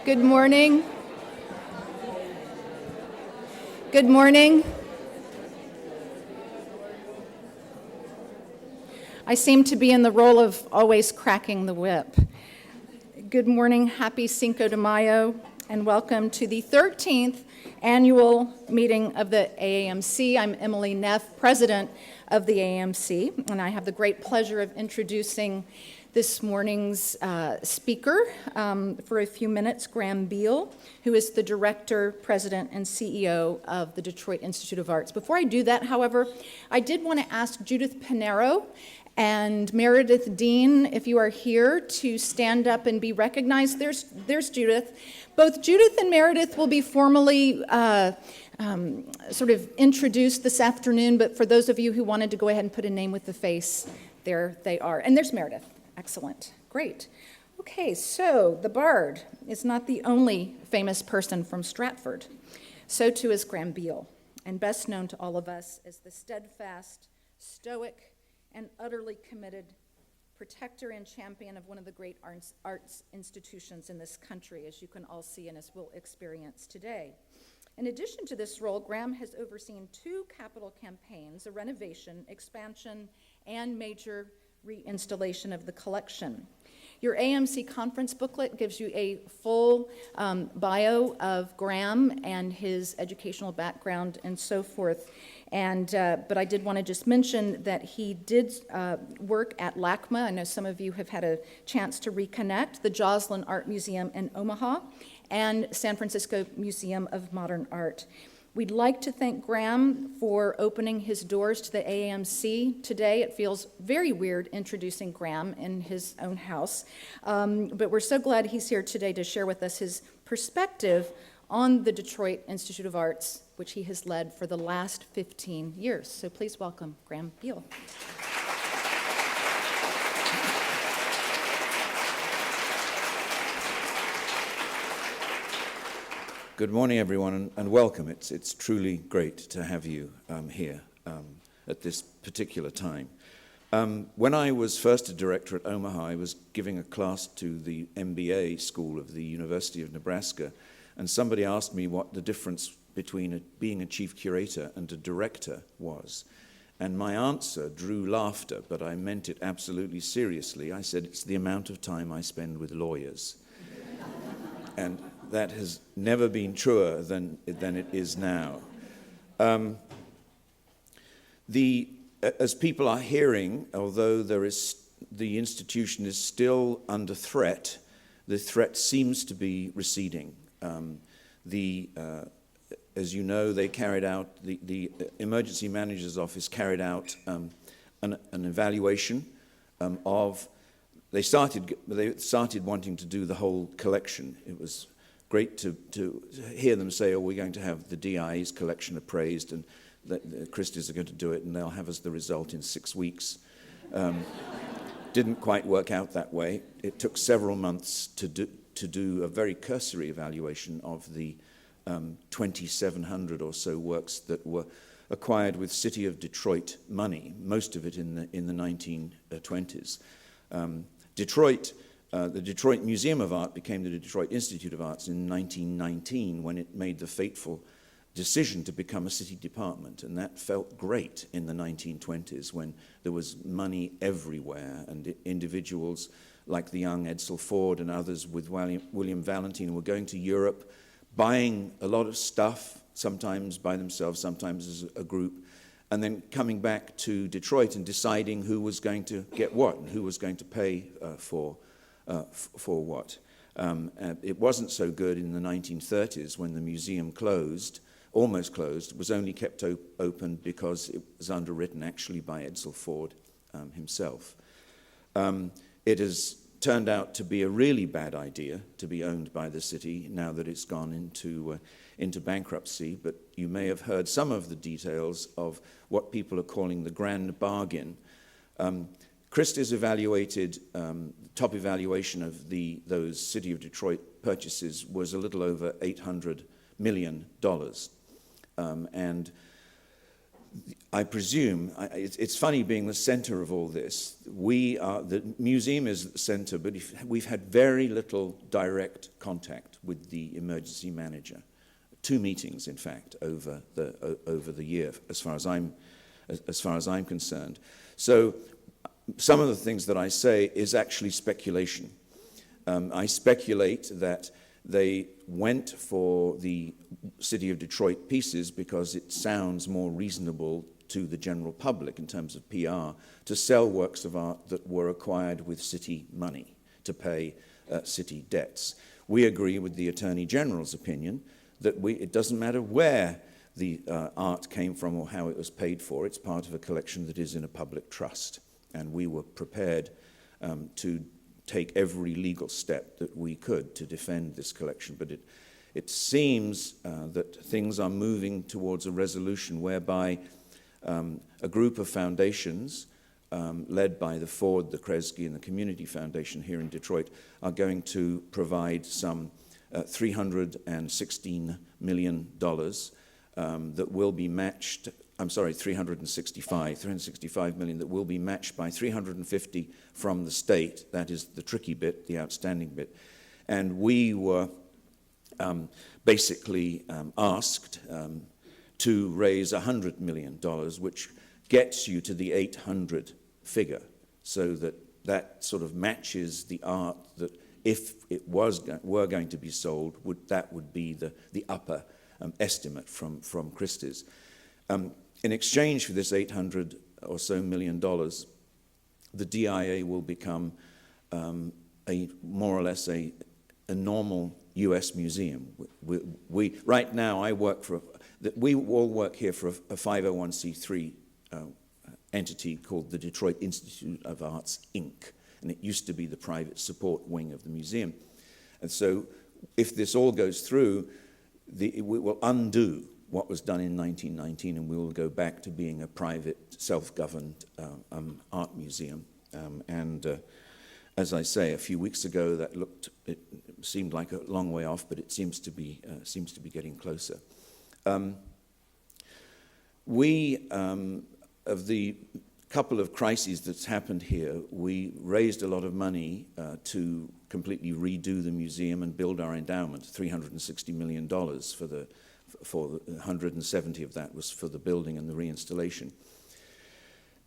Good morning. Good morning. I seem to be in the role of always cracking the whip. Good morning, happy Cinco de Mayo, and welcome to the 13th annual meeting of the AAMC. I'm Emily Neff, president of the AAMC, and I have the great pleasure of introducing this morning's speaker for a few minutes, Graham Beal, who is the director, president, and CEO of the Detroit Institute of Arts. Before I do that, however, I did want to ask Judith Pinero and Meredith Dean, if you are here, to stand up and be recognized. There's Judith. Both Judith and Meredith will be formally sort of introduced this afternoon, but for those of you who wanted to go ahead and put a name with the face, there they are. And there's Meredith. Excellent. Great. Okay, so the Bard is not the only famous person from Stratford. So too is Graham Beal, and best known to all of us as the steadfast, stoic, and utterly committed protector and champion of one of the great arts institutions in this country, as you can all see and as we'll experience today. In addition to this role, Graham has overseen 2 capital campaigns, a renovation, expansion, and major reinstallation of the collection. Your AMC conference booklet gives you a full bio of Graham and his educational background and so forth. And but I did want to just mention that he did work at LACMA. I know some of you have had a chance to reconnect, the Joslin Art Museum in Omaha, and San Francisco Museum of Modern Art. We'd like to thank Graham for opening his doors to the AAMC today. It feels very weird introducing Graham in his own house, but we're so glad he's here today to share with us his perspective on the Detroit Institute of Arts, which he has led for the last 15 years. So please welcome Graham Beal. Good morning, everyone, and welcome. It's truly great to have you here at this particular time. When I was first a director at Omaha, I was giving a class to the MBA school of the University of Nebraska, and somebody asked me what the difference between being a chief curator and a director was. And my answer drew laughter, but I meant it absolutely seriously. I said, it's the amount of time I spend with lawyers. And that has never been truer than it is now. As people are hearing, although the institution is still under threat, the threat seems to be receding. As you know, they carried out, the Emergency Manager's Office carried out an evaluation of. They started wanting to do the whole collection. It was great to hear them say, oh, we're going to have the DI's collection appraised, and the Christie's are going to do it, and they'll have us the result in 6 weeks. Didn't quite work out that way. It took several months to do a very cursory evaluation of the 2,700 or so works that were acquired with City of Detroit money, most of it in the 1920s. The Detroit Museum of Art became the Detroit Institute of Arts in 1919 when it made the fateful decision to become a city department, and that felt great in the 1920s when there was money everywhere, and individuals like the young Edsel Ford and others with William Valentine were going to Europe, buying a lot of stuff, sometimes by themselves, sometimes as a group, and then coming back to Detroit and deciding who was going to get what and who was going to pay for what. It wasn't so good in the 1930s when the museum almost closed, was only kept open because it was underwritten actually by Edsel Ford himself. It has turned out to be a really bad idea to be owned by the city now that it's gone into bankruptcy, but you may have heard some of the details of what people are calling the grand bargain. Christie's evaluated, top evaluation of those City of Detroit purchases was a little over $800 million. And I presume, it's funny being the center of all this. The museum is the center, but we've had very little direct contact with the emergency manager. 2 meetings, in fact, over the year, as far as I'm concerned. So some of the things that I say is actually speculation. I speculate that they went for the City of Detroit pieces because it sounds more reasonable to the general public in terms of PR to sell works of art that were acquired with city money to pay city debts. We agree with the Attorney General's opinion that it doesn't matter where the art came from or how it was paid for. It's part of a collection that is in a public trust. And we were prepared to take every legal step that we could to defend this collection. But it seems that things are moving towards a resolution whereby a group of foundations led by the Ford, the Kresge, and the Community Foundation here in Detroit are going to provide some $316 million that will be matched. I'm sorry, 365 million that will be matched by 350 from the state. That is the tricky bit, the outstanding bit. And we were basically asked to raise $100 million, which gets you to the 800 figure, so that sort of matches the art that if it were going to be sold, that would be the upper estimate from Christie's. In exchange for this $800 or so million, the DIA will become more or less a normal U.S. museum. Right now, we all work here for a 501c3 entity called the Detroit Institute of Arts, Inc., and it used to be the private support wing of the museum. And so if this all goes through, we will undo what was done in 1919, and we will go back to being a private, self-governed art museum. As I say, a few weeks ago, it seemed like a long way off, but it seems to be getting closer. Of the couple of crises that's happened here, we raised a lot of money to completely redo the museum and build our endowment. $360 million for 170 of that was for the building and the reinstallation.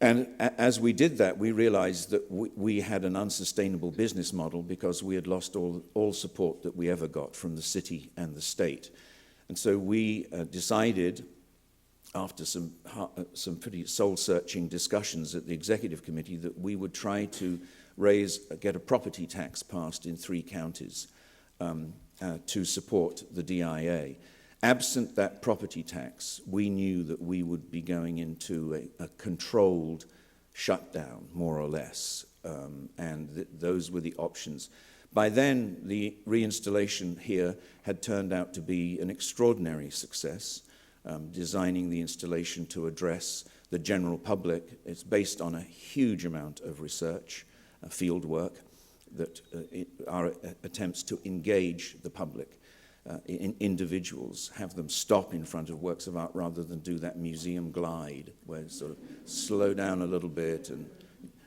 And as we did that, we realized that we had an unsustainable business model because we had lost all support that we ever got from the city and the state. And so we decided, after some pretty soul-searching discussions at the executive committee, that we would try to get a property tax passed in 3 counties to support the DIA. Absent that property tax, we knew that we would be going into a controlled shutdown, more or less, and those were the options. By then, the reinstallation here had turned out to be an extraordinary success, designing the installation to address the general public. It's based on a huge amount of research, field work, that are attempts to engage the public. Individuals, have them stop in front of works of art rather than do that museum glide where you sort of slow down a little bit and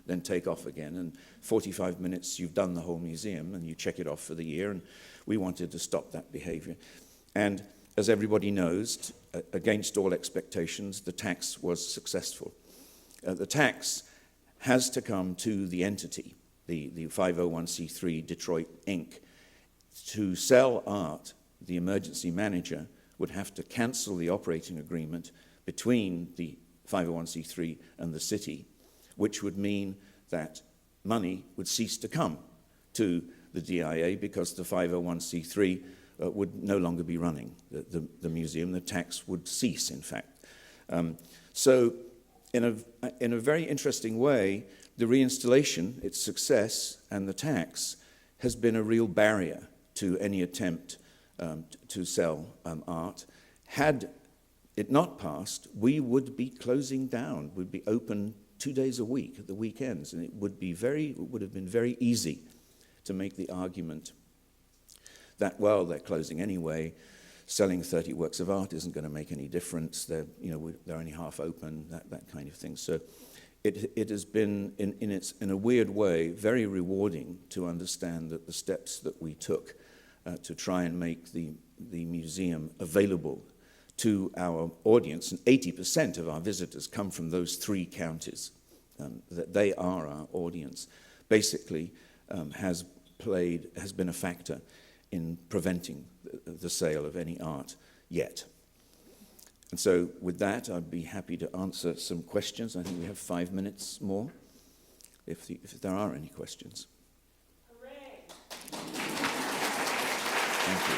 then take off again. And 45 minutes, you've done the whole museum and you check it off for the year. And we wanted to stop that behavior. And as everybody knows, against all expectations, the tax was successful. The tax has to come to the entity, the 501c3 Detroit Inc. To sell art, the emergency manager would have to cancel the operating agreement between the 501c3 and the city, which would mean that money would cease to come to the DIA because the 501c3 would no longer be running the museum. The tax would cease, in fact. So in a very interesting way, the reinstallation, its success, and the tax has been a real barrier to any attempt to sell art. Had it not passed, we would be closing down. We'd be open 2 days a week at the weekends, and it would have been very easy to make the argument that, well, they're closing anyway, selling 30 works of art isn't going to make any difference. They're only half open, that kind of thing. So it has been, in a weird way, very rewarding to understand that the steps that we took to try and make the museum available to our audience, and 80% of our visitors come from those 3 counties, that they are our audience, basically has been a factor in preventing the sale of any art yet. And so with that, I'd be happy to answer some questions. I think we have 5 minutes more, if there are any questions. Hooray! Thank you.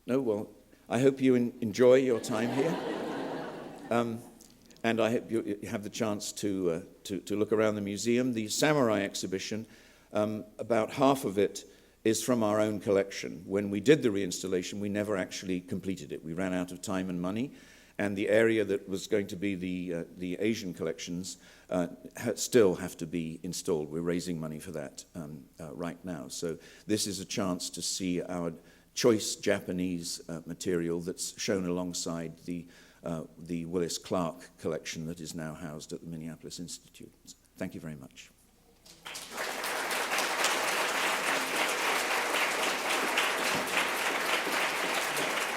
No, well, I hope you enjoy your time here. And I hope you have the chance to look around the museum. The Samurai exhibition, about half of it is from our own collection. When we did the reinstallation, we never actually completed it. We ran out of time and money, and the area that was going to be the Asian collections still have to be installed. We're raising money for that right now. So this is a chance to see our choice Japanese material that's shown alongside the Willis Clark collection that is now housed at the Minneapolis Institute. Thank you very much.